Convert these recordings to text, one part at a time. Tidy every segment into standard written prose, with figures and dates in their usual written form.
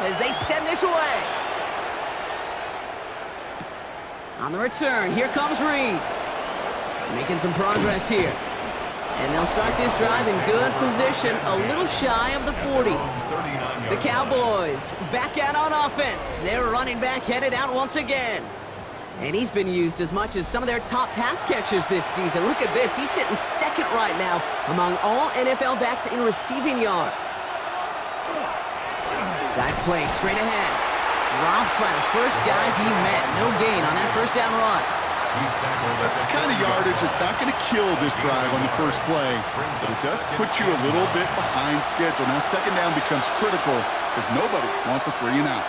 as they send this away. On the return, here comes Reed. Making some progress here. And they'll start this drive in good position, a little shy of the 40. The Cowboys back out on offense. Their running back headed out once again. And he's been used as much as some of their top pass catchers this season. Look at this. He's sitting second right now among all NFL backs in receiving yards. Dive play straight ahead. Dropped by the first guy he met. No gain on that first down run. That's the kind of yardage that's not going to kill this drive on the first play, but it does put you a little bit behind schedule. Now second down becomes critical because nobody wants a 3 and out.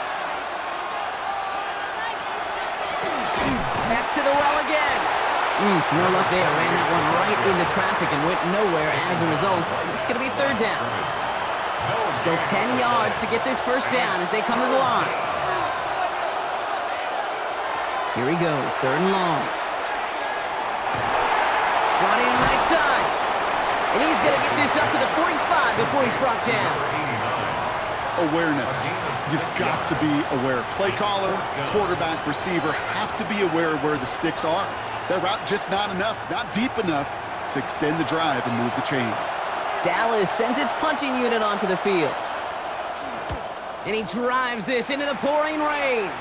Back to the well again. No luck there. Ran that one right into traffic and went nowhere as a result. It's going to be third down. Still 10 yards to get this first down as they come to the line. Here he goes, third and long. Brought in right side. And he's going to get this up to the 45 before he's brought down. Awareness. You've got to be aware. Play caller, quarterback, receiver have to be aware of where the sticks are. That route just not enough, not deep enough to extend the drive and move the chains. Dallas sends its punching unit onto the field. And he drives this into the pouring rain.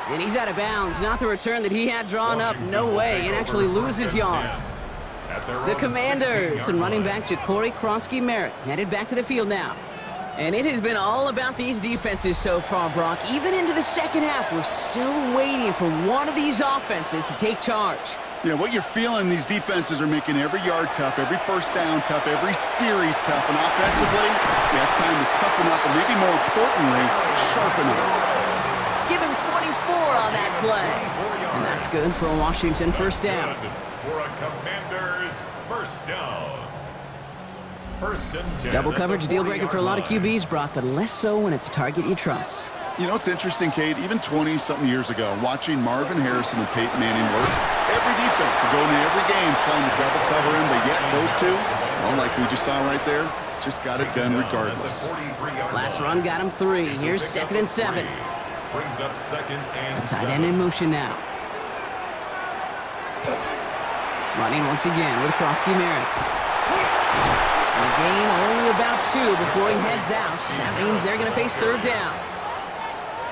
And he's out of bounds. Not the return that he had drawn up. No way. And actually loses yards. The Commanders and running back Ja'Cory Krosky-Merritt headed back to the field now. And it has been all about these defenses so far, Brock. Even into the second half, we're still waiting for one of these offenses to take charge. Yeah, what you're feeling, these defenses are making every yard tough, every first down tough, every series tough. And offensively, yeah, it's time to toughen up and maybe more importantly, sharpen up. Give him 24 on that play. And that's good for a Washington first down. For a Commanders first down. First and 10. Double coverage deal breaker for a lot of QBs, Brock, but less so when it's a target you trust. You know, it's interesting, Kate, even 20-something years ago, watching Marvin Harrison and Peyton Manning work, every defense would go into every game trying to double cover him, but yet those two, well, like we just saw right there, just got it done regardless. Last run got him 3. Here's second and 7. Brings up second and A tight end in motion now. Running once again with Krosky-Merritt. And a gain only about 2 before he heads out. That means they're going to face third down.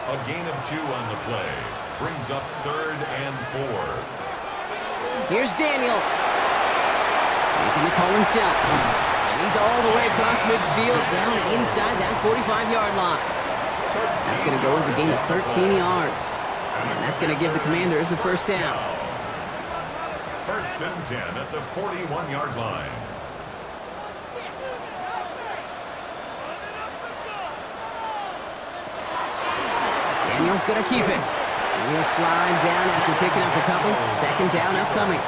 A gain of 2 on the play. Brings up third and 4. Here's Daniels. Making the call himself. And he's all the way across midfield down inside that 45-yard line. That's going to go as a gain of 13 yards. And that's going to give the Commanders a first down. First and 10 at the 41-yard line. Daniels going to keep it. And he'll slide down after picking up a couple. Second down upcoming.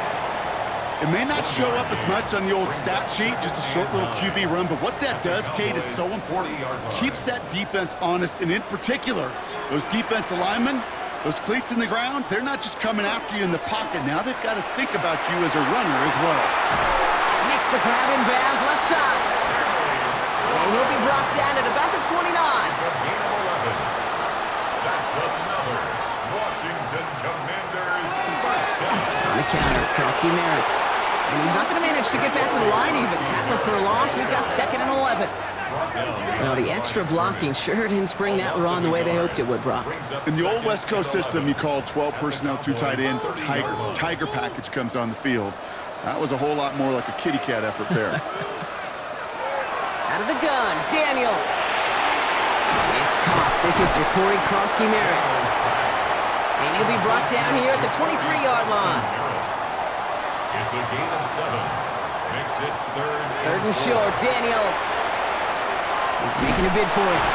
It may not show up as much on the old stat sheet, just a short little QB run, but what that does, Kate, is so important. Keeps that defense honest, and in particular, those defensive linemen, those cleats in the ground, they're not just coming after you in the pocket. Now they've got to think about you as a runner as well. Makes the grab in bounds left side. And he'll be brought down at about the 29. That's another Washington Commanders first down. On the counter, Krosky-Merritt. And he's not going to manage to get back to the line even. Tackled for a loss. We've got second and 11. Well, the extra blocking sure didn't spring that run the way they hoped it would, Brock. In the old West Coast system, you call 12 personnel, 2 tight ends, Tiger. Tiger package comes on the field. That was a whole lot more like a kitty cat effort there. Out of the gun, Daniels. It's caught. This is Ja'Cory Krosky-Merritt. And he'll be brought down here at the 23-yard line. It's a gain of 7. Makes it Third and short, Daniels. He's making a bid for it.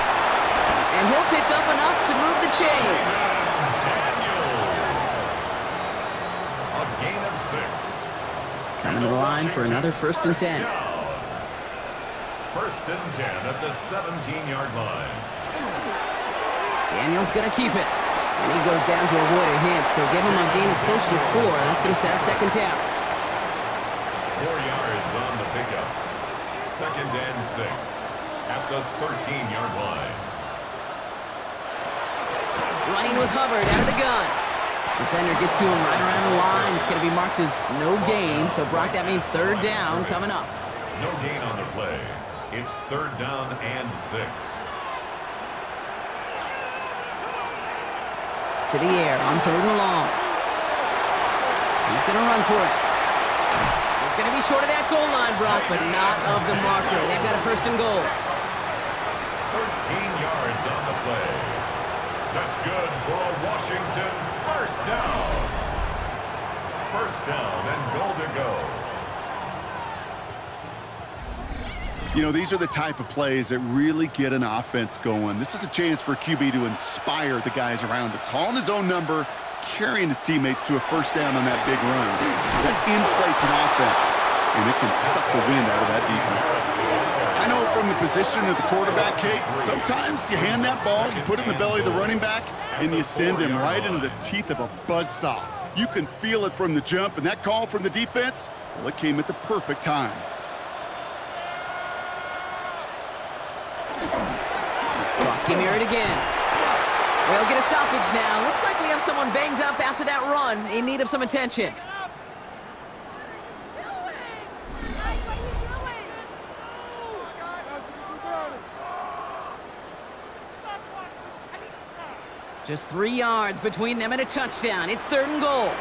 And he'll pick up enough to move the chains. A gain of 6. Coming to the line for another first and 10. First and 10 at the 17-yard line. Daniels going to keep it. And he goes down to avoid a hit, so give him a gain of close to 4. That's going to set up second down. 4 yards on the pickup. Second and 6 at the 13-yard line. running with Hubbard out of the gun. Defender gets to him right around the line. It's going to be marked as no gain. So, Brock, that means third down coming up. No gain on the play. It's third down and 6. To the air on third and long. He's going to run for it. It's going to be short of that goal line, Brock, but not of the marker. They've got a first and goal. 13 yards on the play. That's good for a Washington first down. First down and goal to go. You know, these are the type of plays that really get an offense going. This is a chance for QB to inspire the guys around him. Calling his own number, carrying his teammates to a first down on that big run. That inflates an offense, and it can suck the wind out of that defense. I know from the position of the quarterback, Kate, sometimes you hand that ball, you put it in the belly of the running back, and you send him right into the teeth of a buzzsaw. You can feel it from the jump, and that call from the defense, well, it came at the perfect time. Crosky near it again. We'll get a stoppage now. Looks like we have someone banged up after that run in need of some attention. Just 3 yards between them and a touchdown. It's third and goal.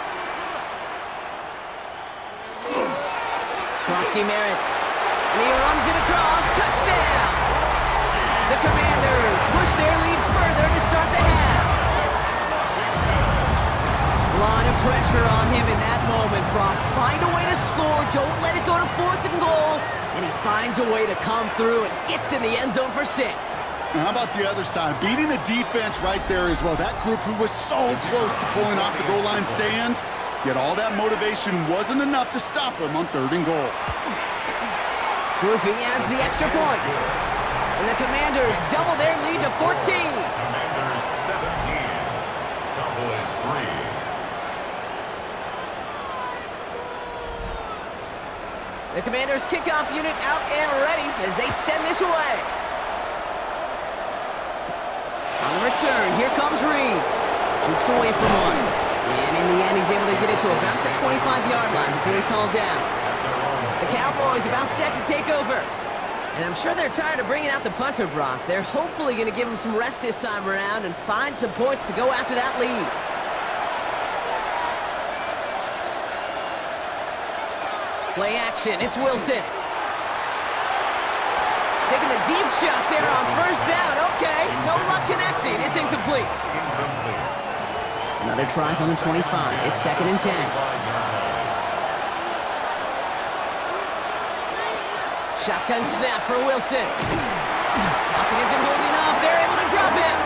Crosky Merritt. And he runs it across. Touchdown! The Commanders push their lead further to start the half. A lot of pressure on him in that moment, Brock. Find a way to score. Don't let it go to fourth and goal. And he finds a way to come through and gets in the end zone for 6. Now, how about the other side? Beating the defense right there as well. That group who was so close to pulling off the goal line stand, yet all that motivation wasn't enough to stop him on third and goal. Groupie adds the extra point. And the Commanders double their lead to 14. Commanders 17. Cowboys 3. The Commanders kickoff unit out and ready as they send this away. On the return, here comes Reed. Jukes away from one. And in the end, he's able to get it to about the 25-yard line before he's hauled down. The Cowboys about set to take over. And I'm sure they're tired of bringing out the punter, Brock. They're hopefully going to give him some rest this time around and find some points to go after that lead. Play action. It's Wilson. Taking the deep shot there on first down. Okay, no luck connecting. It's incomplete. Another try from the 25. It's second and 10. Shotgun snap for Wilson. Pocket isn't holding up. They're able to drop him.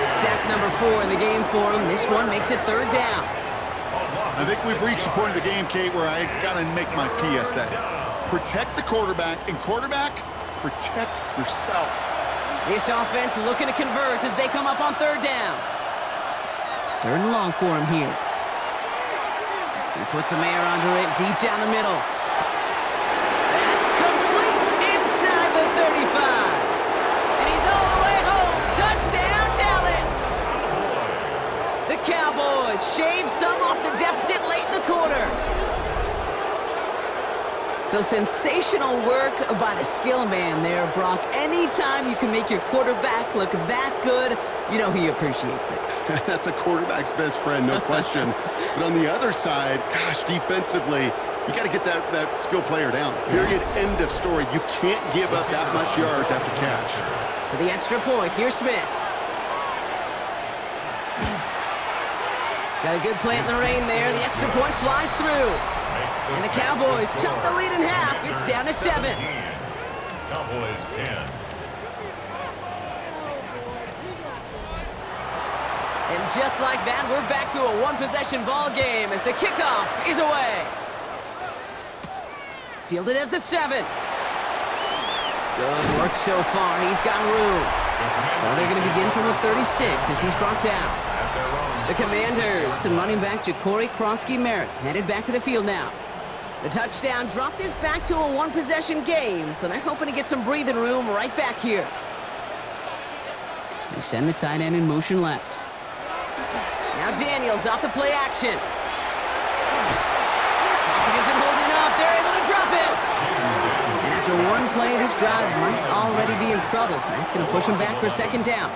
It's sack number 4 in the game for him. This one makes it third down. I think we've reached the point of the game, Kate, where I got to make my PSA. Protect the quarterback, and quarterback, protect yourself. This offense looking to convert as they come up on third down. Third and long for him here. He puts some air under it deep down the middle. That's complete inside the 35. And he's all the way home. Touchdown, Dallas. The Cowboys shave some off the deficit late in the quarter. So sensational work by the skill man there, Brock. Anytime you can make your quarterback look that good, you know he appreciates it. That's a quarterback's best friend, no question. But on the other side, gosh, defensively, you got to get that skill player down. Period. End of story. You can't give up that much yards after catch. For the extra point, here's Smith. Got a good plant in the rain there. The extra point flies through. And the Cowboys chop the lead in half. It's down to 7. Cowboys 10. And just like that, we're back to a one-possession ball game as the kickoff is away. Fielded at the 7. Good work so far. He's got room. So they're going to begin from the 36 as he's brought down. The Commanders and running back Ja'Cory Crosky-Merritt headed back to the field now. The touchdown dropped this back to a one-possession game, so they're hoping to get some breathing room right back here. They send the tight end in motion left. Now Daniels off the play action. Pocket isn't holding up. They're able to drop it. And after one play, this drive might already be in trouble. That's going to push them back for second down.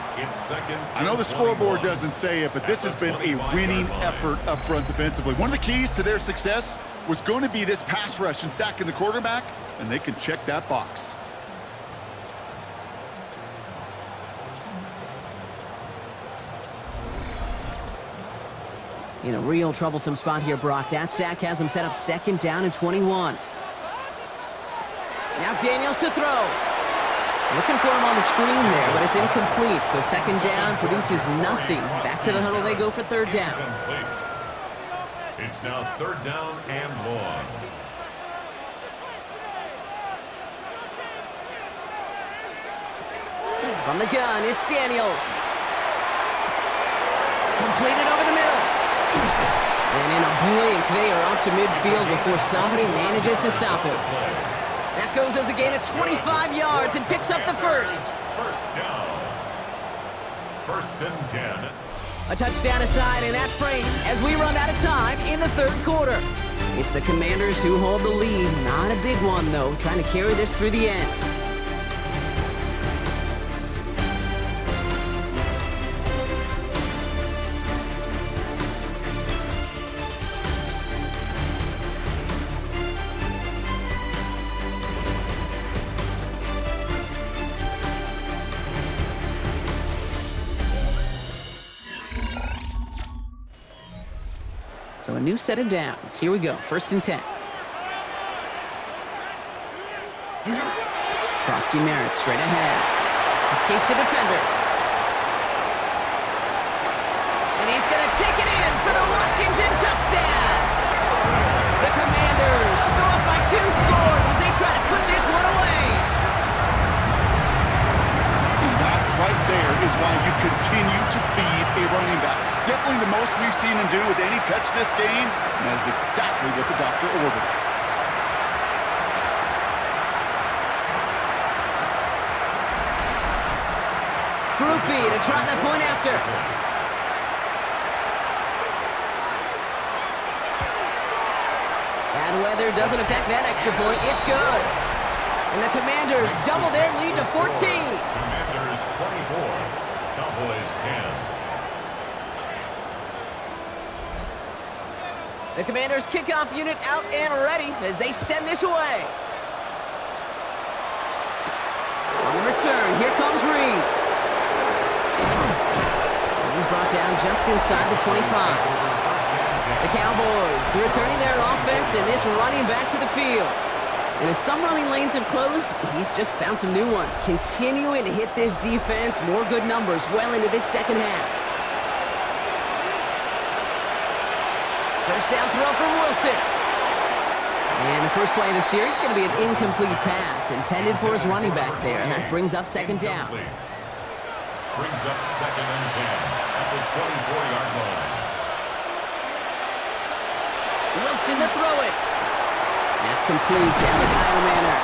I know the scoreboard doesn't say it, but this has been a winning effort up front defensively. One of the keys to their success was going to be this pass rush and sacking the quarterback, and they can check that box. In a real troublesome spot here, Brock. That sack has him set up second down and 21. Now Daniels to throw. Looking for him on the screen there, but it's incomplete. So second down produces nothing. Back to the huddle they go for third down. It's now third down and long. From the gun, it's Daniels. Completed over the middle. And in a blink, they are off to midfield before somebody manages to stop it. That goes as a gain of 25 yards and picks up the first. First down. First and 10. A touchdown aside in that frame as we run out of time in the third quarter. It's the Commanders who hold the lead. Not a big one, though, trying to carry this through the end. So a new set of downs. Here we go. First and 10. Krosky Merritt straight ahead. Escapes the defender. And he's going to take it in for the Washington touchdown. The Commanders go up by 2 scores as they try to put this one away. And that right there is why you continue to feed a running back. Definitely the most we've seen him do with any touch this game, and that is exactly what the doctor ordered. Group B to try that point after. Bad weather doesn't affect that extra point. It's good. And the Commanders double their lead to 14. Commanders 24, Cowboys 10. The Commanders' kickoff unit out and ready as they send this away. On the return, here comes Reed. And he's brought down just inside the 25. The Cowboys returning their offense and this running back to the field. And as some running lanes have closed, he's just found some new ones. Continuing to hit this defense, more good numbers well into this second half. First down throw from Wilson. And the first play of the series is going to be an incomplete pass intended for his running back there. And that brings up second down. Brings up second and 10 at the 24-yard line. Wilson to throw it. That's complete to Kyle Manor.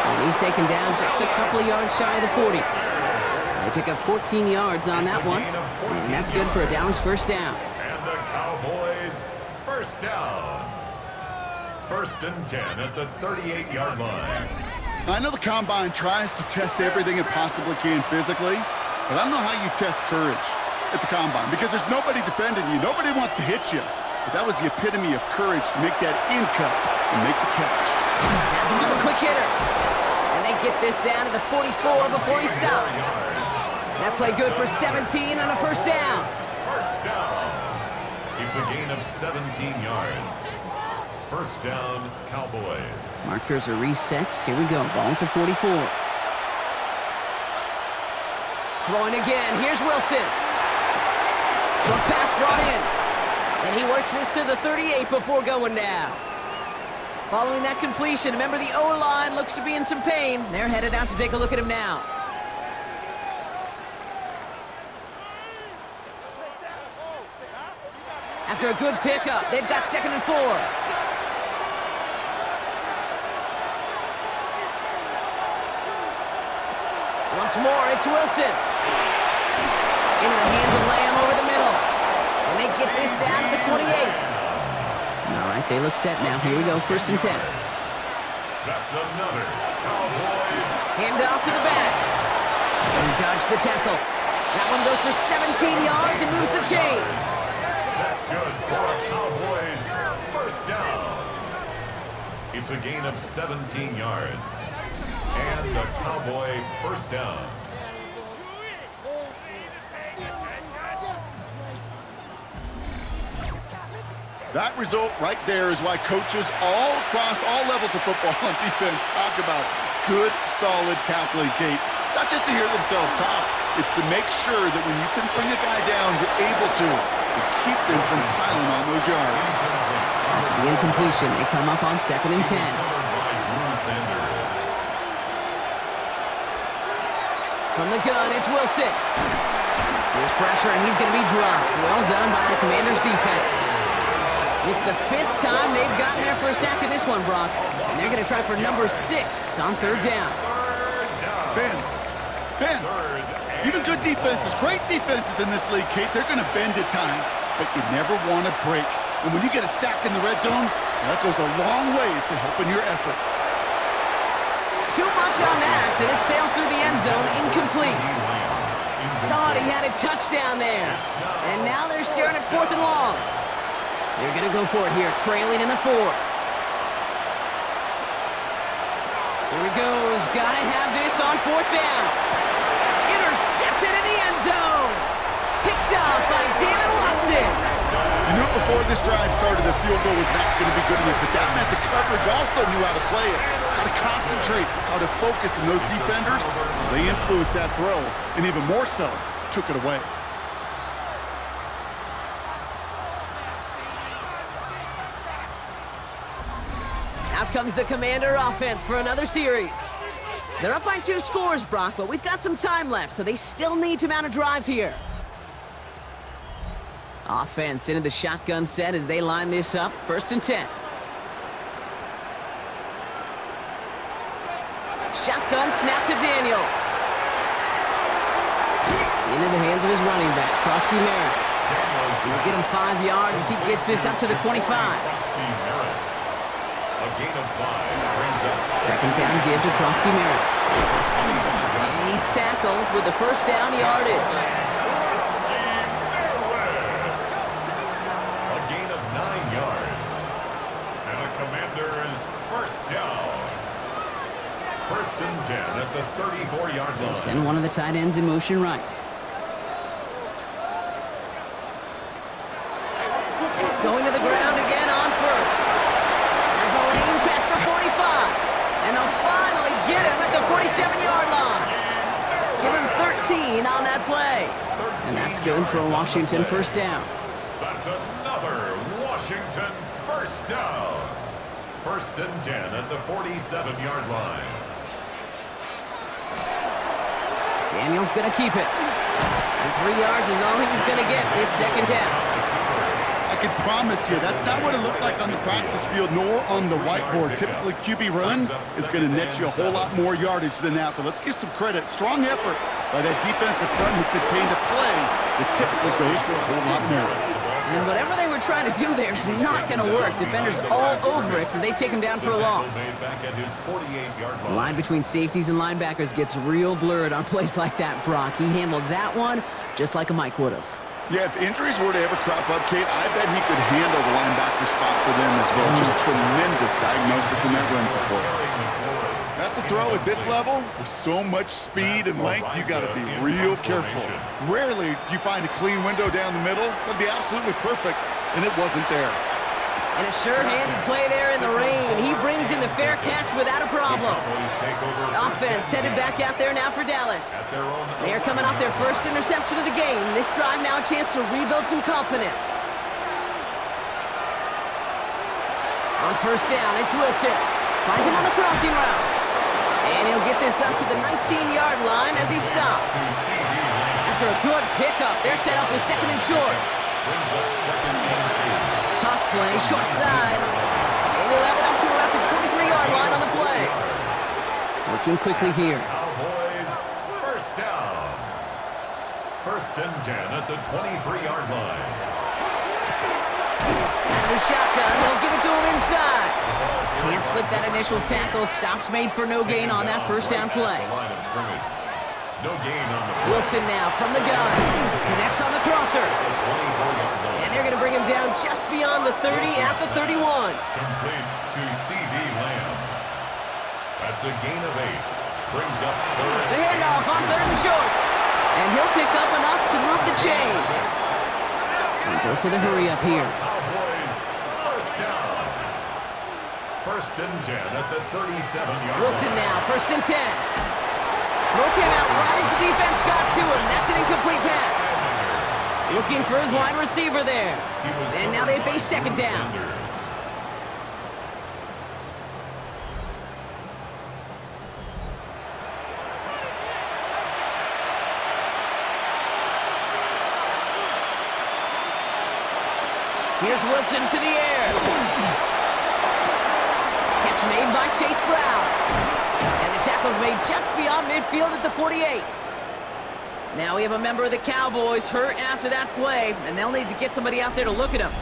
And he's taken down just a couple of yards shy of the 40. They pick up 14 yards on that one. And that's good for a Dallas first down. And the Cowboys first down. First and 10 at the 38-yard line. I know the Combine tries to test everything it possibly can physically, but I don't know how you test courage at the Combine because there's nobody defending you. Nobody wants to hit you. But that was the epitome of courage to make that in cut and make the catch. Has him on the quick hitter. And they get this down to the 44 before he stopped. That play good for 17 on a first down. First down. It's a gain of 17 yards. First down, Cowboys. Markers are reset. Here we go. Ball at the 44. Throwing again. Here's Wilson. Short pass brought in. And he works this to the 38 before going down. Following that completion, remember the O-line looks to be in some pain. They're headed out to take a look at him now. After a good pickup, they've got second and 4. Once more, it's Wilson. Into the hands of Lamb over the middle. And they down at the 28. All right, they look set now. Here we go, 1st and 10. That's another Cowboys. Hand off to the back. And dodged the tackle. That one goes for 17 yards and moves the chains. That's good for a Cowboys 1st down. It's a gain of 17 yards. And a Cowboy 1st down. That result right there is why coaches all across all levels of football on defense talk about good, solid tackling, Kate. It's not just to hear themselves talk. It's to make sure that when you can bring a guy down, you're able to keep them from piling on those yards. After the incompletion, they come up on 2nd and 10. From the gun, it's Wilson. There's pressure, and he's going to be dropped. Well done by the Commanders' defense. It's the 5th time they've gotten there for a sack in this one, Brock. And they're going to try for number 6 on 3rd down. Ben, even good defenses, great defenses in this league, Kate, they're going to bend at times, but you never want to break. And when you get a sack in the red zone, that goes a long ways to helping your efforts. Too much on that, and it sails through the end zone, incomplete. Thought he had a touchdown there. And now they're staring at 4th and long. They're going to go for it here, trailing in the 4th. Here he goes. Got to have this on 4th down. Intercepted in the end zone. Picked up by Jalen Watson. You knew before this drive started the field goal was not going to be good enough, but that meant the coverage also knew how to play it, how to concentrate, how to focus, and those defenders, they influenced that throw, and even more so, took it away. Out comes the Commander offense for another series. They're up by 2 scores, Brock, but we've got some time left, so they still need to mount a drive here. Offense into the shotgun set as they line this up. 1st and 10. Shotgun snap to Daniels. Into the hands of his running back, Krosky Merritt. He'll get him 5 yards as he gets this up to the 25. A gain of 5 brings up 2nd down give to Krosky Merritt. And he's tackled with the 1st down yardage. a gain of 9 yards. And a Commander's 1st down. 1st and 10 at the 34-yard line. Send one of the tight ends in motion right. Going to the ground again on 1st. As the lane past the 45. And they'll finally get him at the 47-yard line. Give him 13 on that play. And that's good for a Washington 1st down. That's another Washington 1st down. 1st and 10 at the 47-yard line. Daniels going to keep it. And 3 yards is all he's going to get. It's 2nd down. I can promise you that's not what it looked like on the practice field nor on the whiteboard. Typically, QB run is going to net you a whole lot more yardage than that, but let's give some credit. Strong effort by that defensive front who contained a play that typically goes for a whole lot more. And whatever they were trying to do there is not going to work. Defenders all over it, so they take him down for a loss. The line between safeties and linebackers gets real blurred on plays like that, Brock. He handled that one just like a Mike would have. Yeah, if injuries were to ever crop up, Kate, I bet he could handle the linebacker spot for them as well. Just tremendous diagnosis in that run support. That's a throw at this level. With so much speed and length, you got to be real careful. Rarely do you find a clean window down the middle. That'd be absolutely perfect, and it wasn't there. And a sure-handed play there in the rain. He brings in the fair catch without a problem. Offense headed back out there now for Dallas. They are coming off their 1st interception of the game. This drive now a chance to rebuild some confidence. On 1st down, it's Wilson. Finds him on the crossing route. And he'll get this up to the 19-yard line as he stopped. After a good pickup, they're set up with 2nd and short. Toss play, short side. And he'll have it up to about the 23-yard line on the play. Working quickly here. Cowboys 1st down. 1st and 10 at the 23-yard line. Out of the shotgun, they'll give it to him inside. Can't slip that initial tackle. Stops made for no gain on that first down play. No gain on the play. Wilson now from the gun. Connects on the crosser. And they're going to bring him down just beyond the 30 at the 31. Complete to C.D. Lamb. That's a gain of 8. Brings up third. The handoff on third and short. And he'll pick up enough to move the chains. And dose of the hurry up here. Cowboys first down. First and 10 at the 37-yard Wilson line. now, first and 10. Throw came out right as the defense got to him. That's an incomplete pass. Looking for his wide receiver there. And now they face second down. Here's Wilson to the air. Catch made by Chase Brown. And the tackle's made just beyond midfield at the 48. Now we have a member of the Cowboys hurt after that play, and they'll need to get somebody out there to look at him.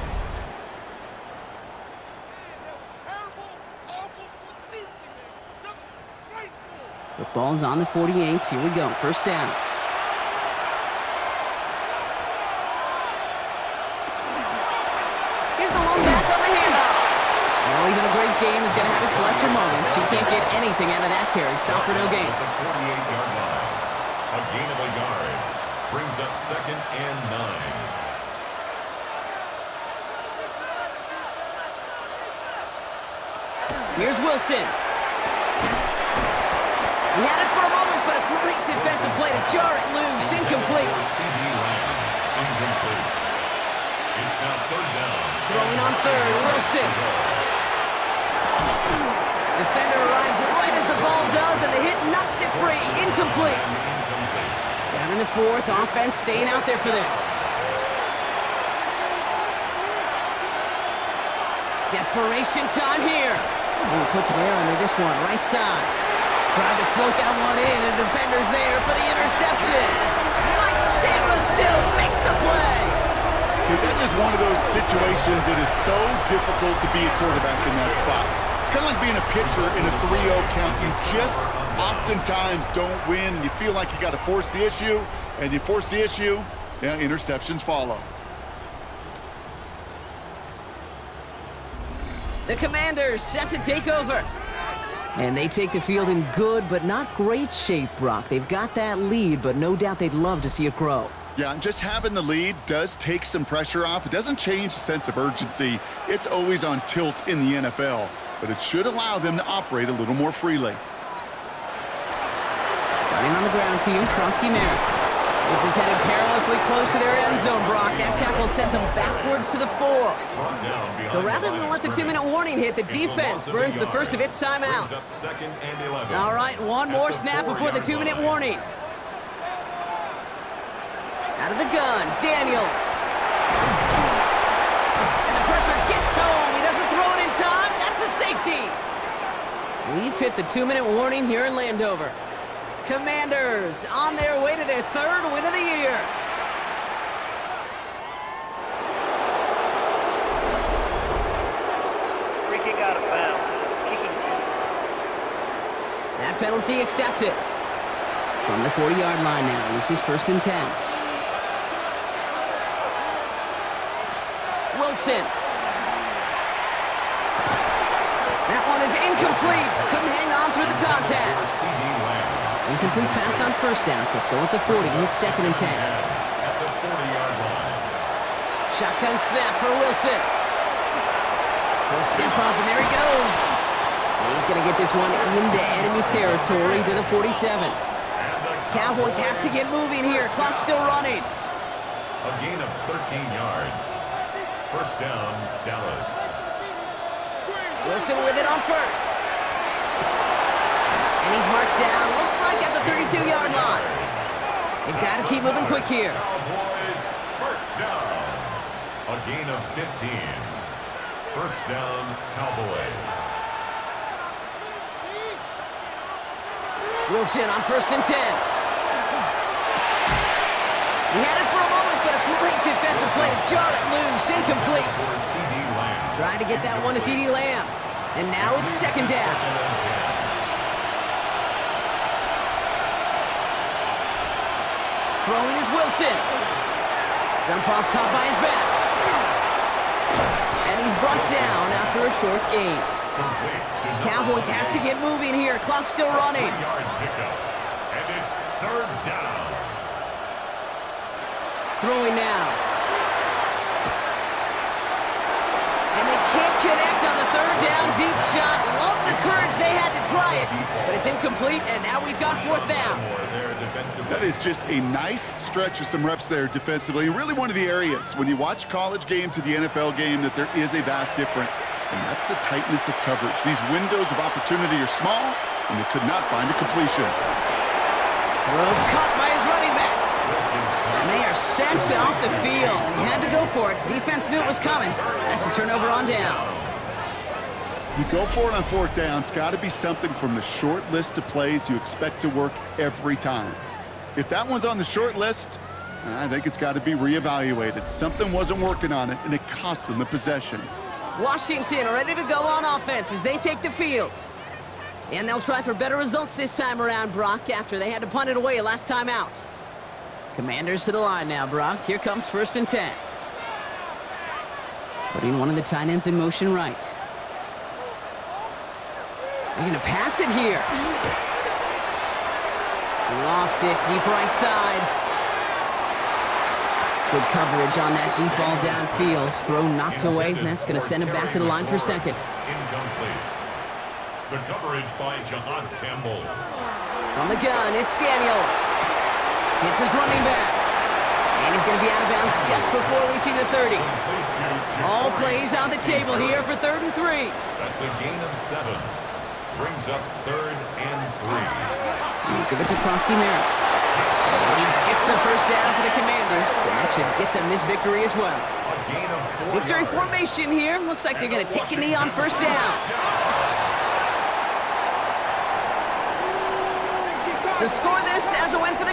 The ball's on the 48. Here we go. First down. Here's the lone back on the handoff. Well, even a great game is going to have its lesser moments. You can't get anything out of that carry. Stop for no gain. At the 48-yard line. A gain of a yard. Brings up second and 9. Here's Wilson. He had it for a moment, but a great defensive play to jar it loose. Incomplete. C.D. Lamb. Incomplete. It's now third down. Throwing on third, Wilson. Defender arrives right as the ball does, and the hit knocks it free. Incomplete. Down in the fourth, offense staying out there for this. Desperation time here. Oh, puts him there under this one, right side. Tried to float that one in, and defender's there for the interception. Mike Sandra still makes the play. Dude, that's just one of those situations that is so difficult to be a quarterback in that spot. It's kind of like being a pitcher in a 3-0 count. You just oftentimes don't win. You feel like you got to force the issue, and you force the issue, yeah, interceptions follow. The Commanders set to take over. And they take the field in good but not great shape, Brock. They've got that lead, but no doubt they'd love to see it grow. Yeah, and just having the lead does take some pressure off. It doesn't change the sense of urgency. It's always on tilt in the NFL, but it should allow them to operate a little more freely. Starting on the ground here, Kronsky Merritt. This is headed perilously close to their end zone, Brock. That tackle sends them backwards to the 4. So rather than let the 2-minute warning hit, the defense burns the first of its timeouts. All right, one more snap before the 2-minute warning. Out of the gun, Daniels. And the pressure gets home. He doesn't throw it in time. That's a safety. We've hit the 2-minute warning here in Landover. Commanders on their way to their 3rd win of the year. Free kick out of bounds. Kicking team. That penalty accepted. From the 40-yard line now, this is 1st and 10. Wilson. That one is incomplete. Couldn't hang on through the contact. Incomplete pass on first down, so still at the 40. It's 2nd and 10. At the 40-yard line. Shotgun snap for Wilson. He'll step up, and there he goes. And he's going to get this one into enemy territory to the 47. Cowboys have to get moving here. Clock's still running. A gain of 13 yards. First down, Dallas. Wilson with it on first. And he's marked down, looks like at the 32-yard line. They've got to keep moving quick here. Cowboys, first down. A gain of 15. First down, Cowboys. Wilson on 1st and 10. He had it for a moment, but a great defensive play to jar it loose, incomplete. For C.D. Lamb. Trying to get that one to C.D. Lamb. And now it's second down. Second and 10. Throwing is Wilson. Dump off caught by his back. And he's brought down after a short gain. Complete to Cowboys have to get moving here. Clock's still running. 3-yard pickup. And it's third down. Throwing now. And they can't connect on the third down deep shot. Love the courage they had to try it. But it's incomplete, and now we've got fourth down. That is just a nice stretch of some reps there defensively. Really one of the areas when you watch college game to the NFL game that there is a vast difference. And that's the tightness of coverage. These windows of opportunity are small, and they could not find a completion. Throw caught by his running back. And they are sent off the field. He had to go for it. Defense knew it was coming. That's a turnover on downs. You go for it on fourth down. It's got to be something from the short list of plays you expect to work every time. If that one's on the short list, I think it's got to be reevaluated. Something wasn't working on it, and it cost them the possession. Washington ready to go on offense as they take the field. And they'll try for better results this time around, Brock, after they had to punt it away last time out. Commanders to the line now, Brock. Here comes first and 10. Putting one of the tight ends in motion right. They're going to pass it here. Lofts it deep right side. Good coverage on that deep ball downfield. Throw knocked away, and that's going to send him back to the line for second. Incomplete. The coverage by Jahan Campbell. From the gun, it's Daniels. Hits his running back. And he's going to be out of bounds just before reaching the 30. All plays on the table here for 3rd and 3. That's a gain of 7. Brings up 3rd and 3. Give it to Krosky-Merritt. He gets the first down for the Commanders, and that should get them this victory as well. A gain of 4 Victory yards. formation here. Looks like they're going to take a knee on first down. So score this as a win for the